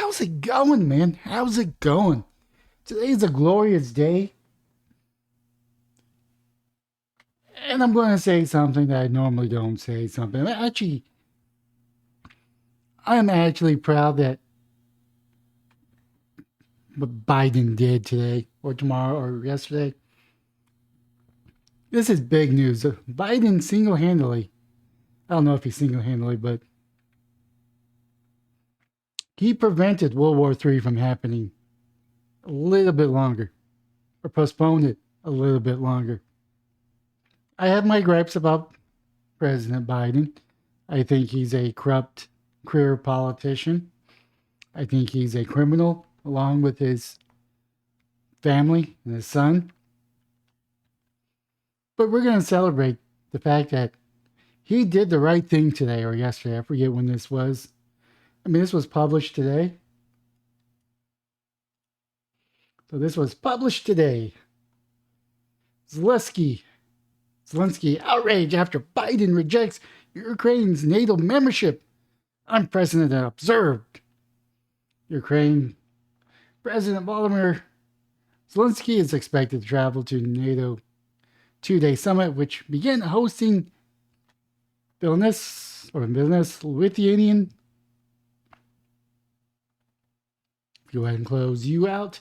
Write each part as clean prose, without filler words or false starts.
How's it going, man? How's it going? Today's a glorious day, and I'm going to say something that I normally don't say. Something. I'm actually proud that what Biden did today, or tomorrow, or yesterday. This is big news. Biden single-handedly. I don't know if he single-handedly, but he prevented World War III from happening a little bit longer, or postponed it a little bit longer. I have my gripes about President Biden. I think he's a corrupt career politician. I think he's a criminal, along with his family and his son. But we're going to celebrate the fact that he did the right thing today or yesterday. I forget when this was. This was published today. So this was published today. Zelenskyy outrage after Biden rejects Ukraine's NATO membership. Unprecedented observed. Ukraine President Volodymyr Zelenskyy is expected to travel to NATO two-day summit, which began hosting Vilnius, Lithuanian. Go ahead and close you out.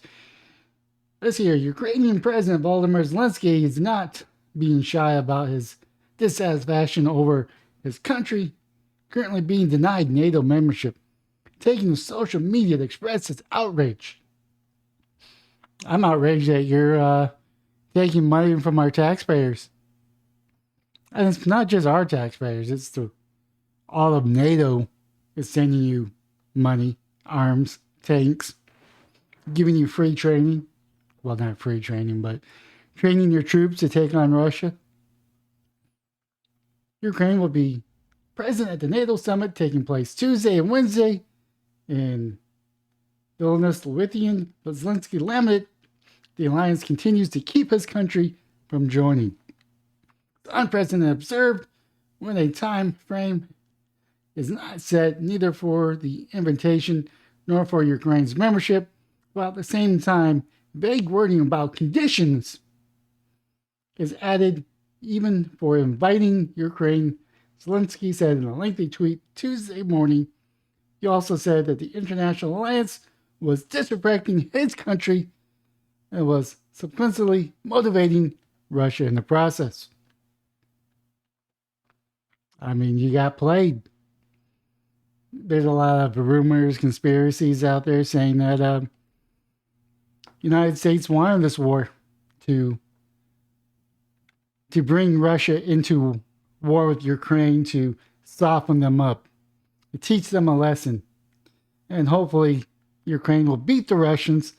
Let's hear. Ukrainian President Volodymyr Zelenskyy is not being shy about his dissatisfaction over his country currently being denied NATO membership, taking to social media to express his outrage. I'm outraged that you're taking money from our taxpayers. And it's not just our taxpayers, it's all of NATO is sending you money, arms, tanks, giving you free training. Well, not free training, but training your troops to take on Russia. Ukraine will be present at the NATO summit taking place Tuesday and Wednesday in Vilnius, Lithuania, but Zelenskyy lamented the alliance continues to keep his country from joining. The unprecedented observed when a time frame is not set neither for the invitation nor for Ukraine's membership, while at the same time vague wording about conditions is added even for inviting Ukraine. Zelenskyy said in a lengthy tweet Tuesday morning. He also said that the international alliance was disrespecting his country and was subsequently motivating Russia in the process. You got played. There's a lot of rumors, conspiracies out there saying that United States wanted this war to bring Russia into war with Ukraine, to soften them up, to teach them a lesson. And hopefully Ukraine will beat the Russians,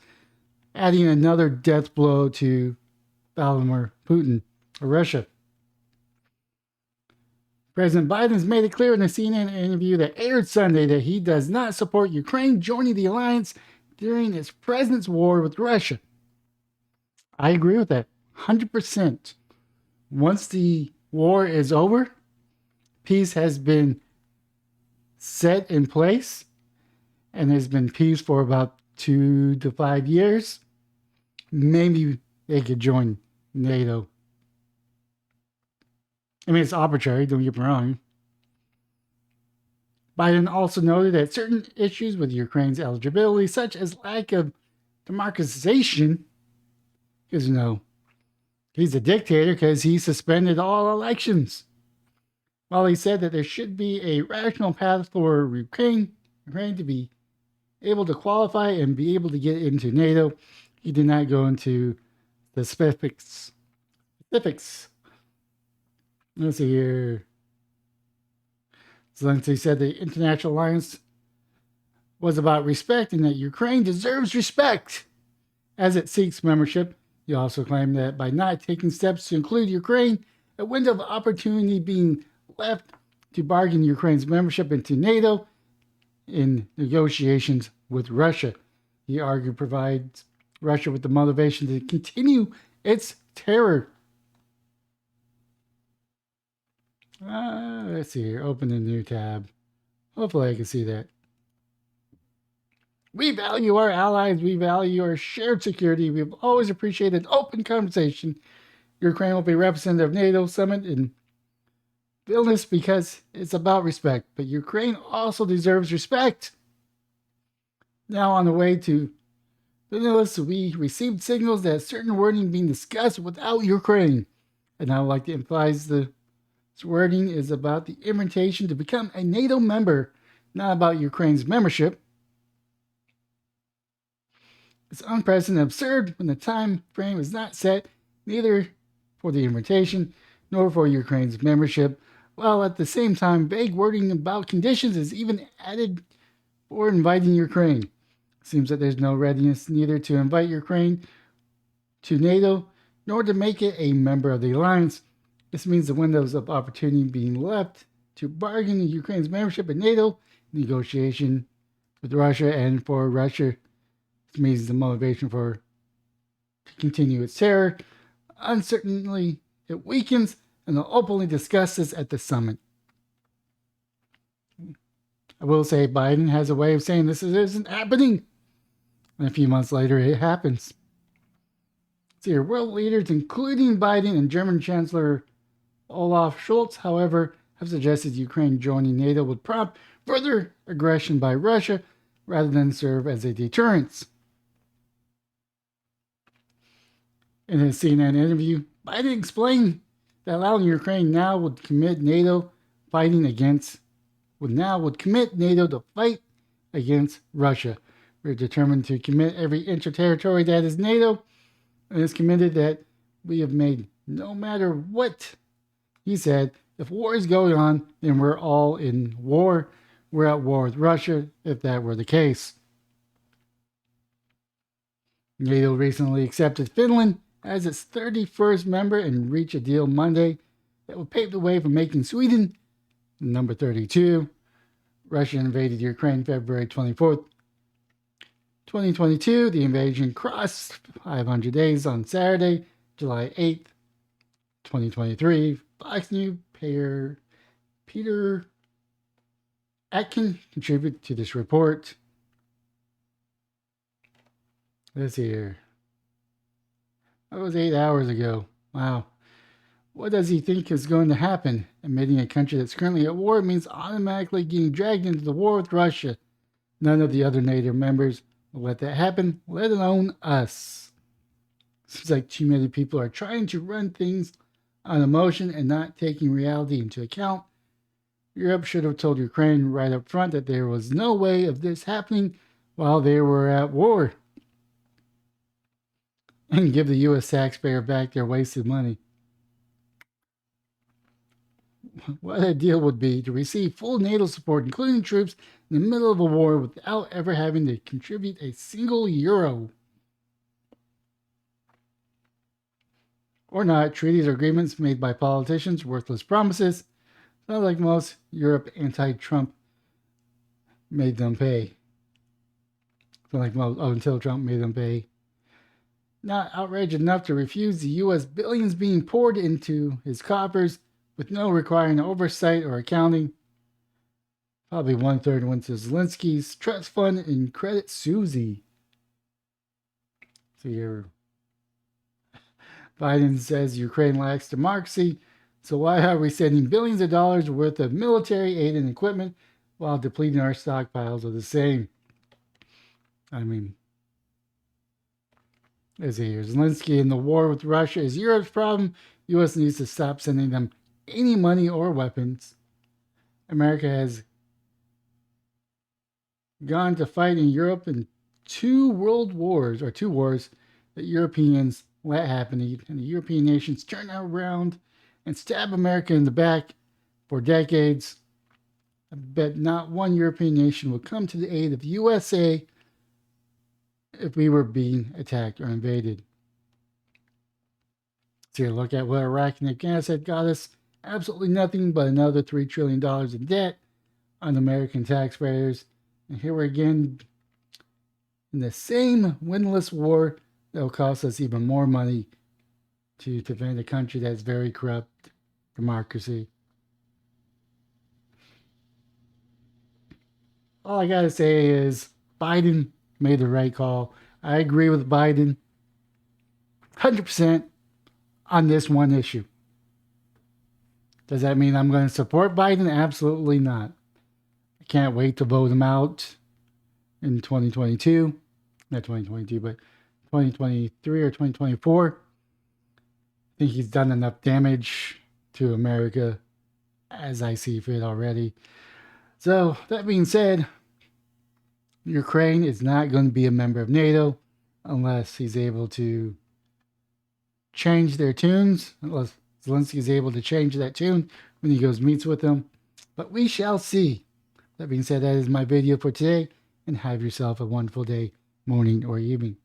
adding another death blow to Vladimir Putin or Russia. President Biden has made it clear in a CNN interview that aired Sunday that he does not support Ukraine joining the alliance during its president's war with Russia. I agree with that 100%. Once the war is over, peace has been set in place, and there's been peace for about 2 to 5 years. Maybe they could join NATO. It's arbitrary, don't get me wrong. Biden also noted that certain issues with Ukraine's eligibility, such as lack of democratization, because he's a dictator because he suspended all elections. While he said that there should be a rational path for Ukraine to be able to qualify and be able to get into NATO, he did not go into the specifics. Let's see here. Zelenskyy said the international alliance was about respect and that Ukraine deserves respect as it seeks membership. He also claimed that by not taking steps to include Ukraine, a window of opportunity being left to bargain Ukraine's membership into NATO in negotiations with Russia. He argued provides Russia with the motivation to continue its terror. Let's see here. Open a new tab. Hopefully I can see that. We value our allies. We value our shared security. We've always appreciated open conversation. Ukraine will be representative of NATO summit in Vilnius because it's about respect. But Ukraine also deserves respect. Now on the way to Vilnius, we received signals that certain wording being discussed without Ukraine. And I would like to emphasize this wording is about the invitation to become a NATO member, not about Ukraine's membership. It's unprecedented and absurd when the time frame is not set, neither for the invitation nor for Ukraine's membership, while at the same time vague wording about conditions is even added for inviting Ukraine. It seems that there's no readiness neither to invite Ukraine to NATO nor to make it a member of the alliance. This means the windows of opportunity being left to bargain Ukraine's membership in NATO, negotiation with Russia, and for Russia. This means the motivation to continue its terror. Uncertainly, it weakens, and they'll openly discuss this at the summit. I will say Biden has a way of saying this isn't happening. And a few months later, it happens. See, world leaders, including Biden and German Chancellor Olaf Scholz, however, have suggested Ukraine joining NATO would prompt further aggression by Russia rather than serve as a deterrent. In his CNN interview, Biden explained that allowing Ukraine now would commit NATO would commit NATO to fight against Russia. We're determined to commit every inch of territory that is NATO, and is committed that we have made no matter what. He said, if war is going on, then we're all in war. We're at war with Russia, if that were the case. NATO recently accepted Finland as its 31st member and reached a deal Monday that would pave the way for making Sweden number 32. Russia invaded Ukraine February 24th, 2022. The invasion crossed 500 days on Saturday, July 8th, 2023. Fox News Peter Atkin contributed to this report. This here. That was 8 hours ago. Wow. What does he think is going to happen? Admitting a country that's currently at war means automatically getting dragged into the war with Russia. None of the other NATO members will let that happen, let alone us. Seems like too many people are trying to run things on emotion and not taking reality into account. Europe should have told Ukraine right up front that there was no way of this happening while they were at war. And give the U.S. taxpayer back their wasted money. What a deal would be to receive full NATO support, including troops, in the middle of a war without ever having to contribute a single euro. Or not, treaties or agreements made by politicians, worthless promises. Not like most Europe anti-Trump made them pay. Not like most, until Trump made them pay. Not outraged enough to refuse the U.S. billions being poured into his coffers with no requiring oversight or accounting. Probably 1/3 went to Zelensky's trust fund and Credit Suisse. So here, Biden says Ukraine lacks democracy, so why are we sending billions of dollars worth of military aid and equipment while depleting our stockpiles of the same? I mean, as here, Zelenskyy in the war with Russia is Europe's problem. U.S. needs to stop sending them any money or weapons. America has gone to fight in Europe in two wars that Europeans let happen, and the European nations turn around and stab America in the back for decades. I bet not one European nation will come to the aid of the USA if we were being attacked or invaded. So here, look at what Iraq and Afghanistan got us. Absolutely nothing but another $3 trillion in debt on American taxpayers. And here we're again in the same windless war that will cost us even more money to defend a country that's very corrupt democracy. All I gotta say is Biden, made the right call. I agree with Biden 100% on this one issue. Does that mean I'm going to support Biden? Absolutely not. I can't wait to vote him out in 2022. Not 2022, but 2023 or 2024. I think he's done enough damage to America as I see fit already. So, that being said, Ukraine is not going to be a member of NATO unless he's able to change their tunes, unless Zelenskyy is able to change that tune when he goes meets with them. But we shall see. That being said, that is my video for today, and have yourself a wonderful day, morning, or evening.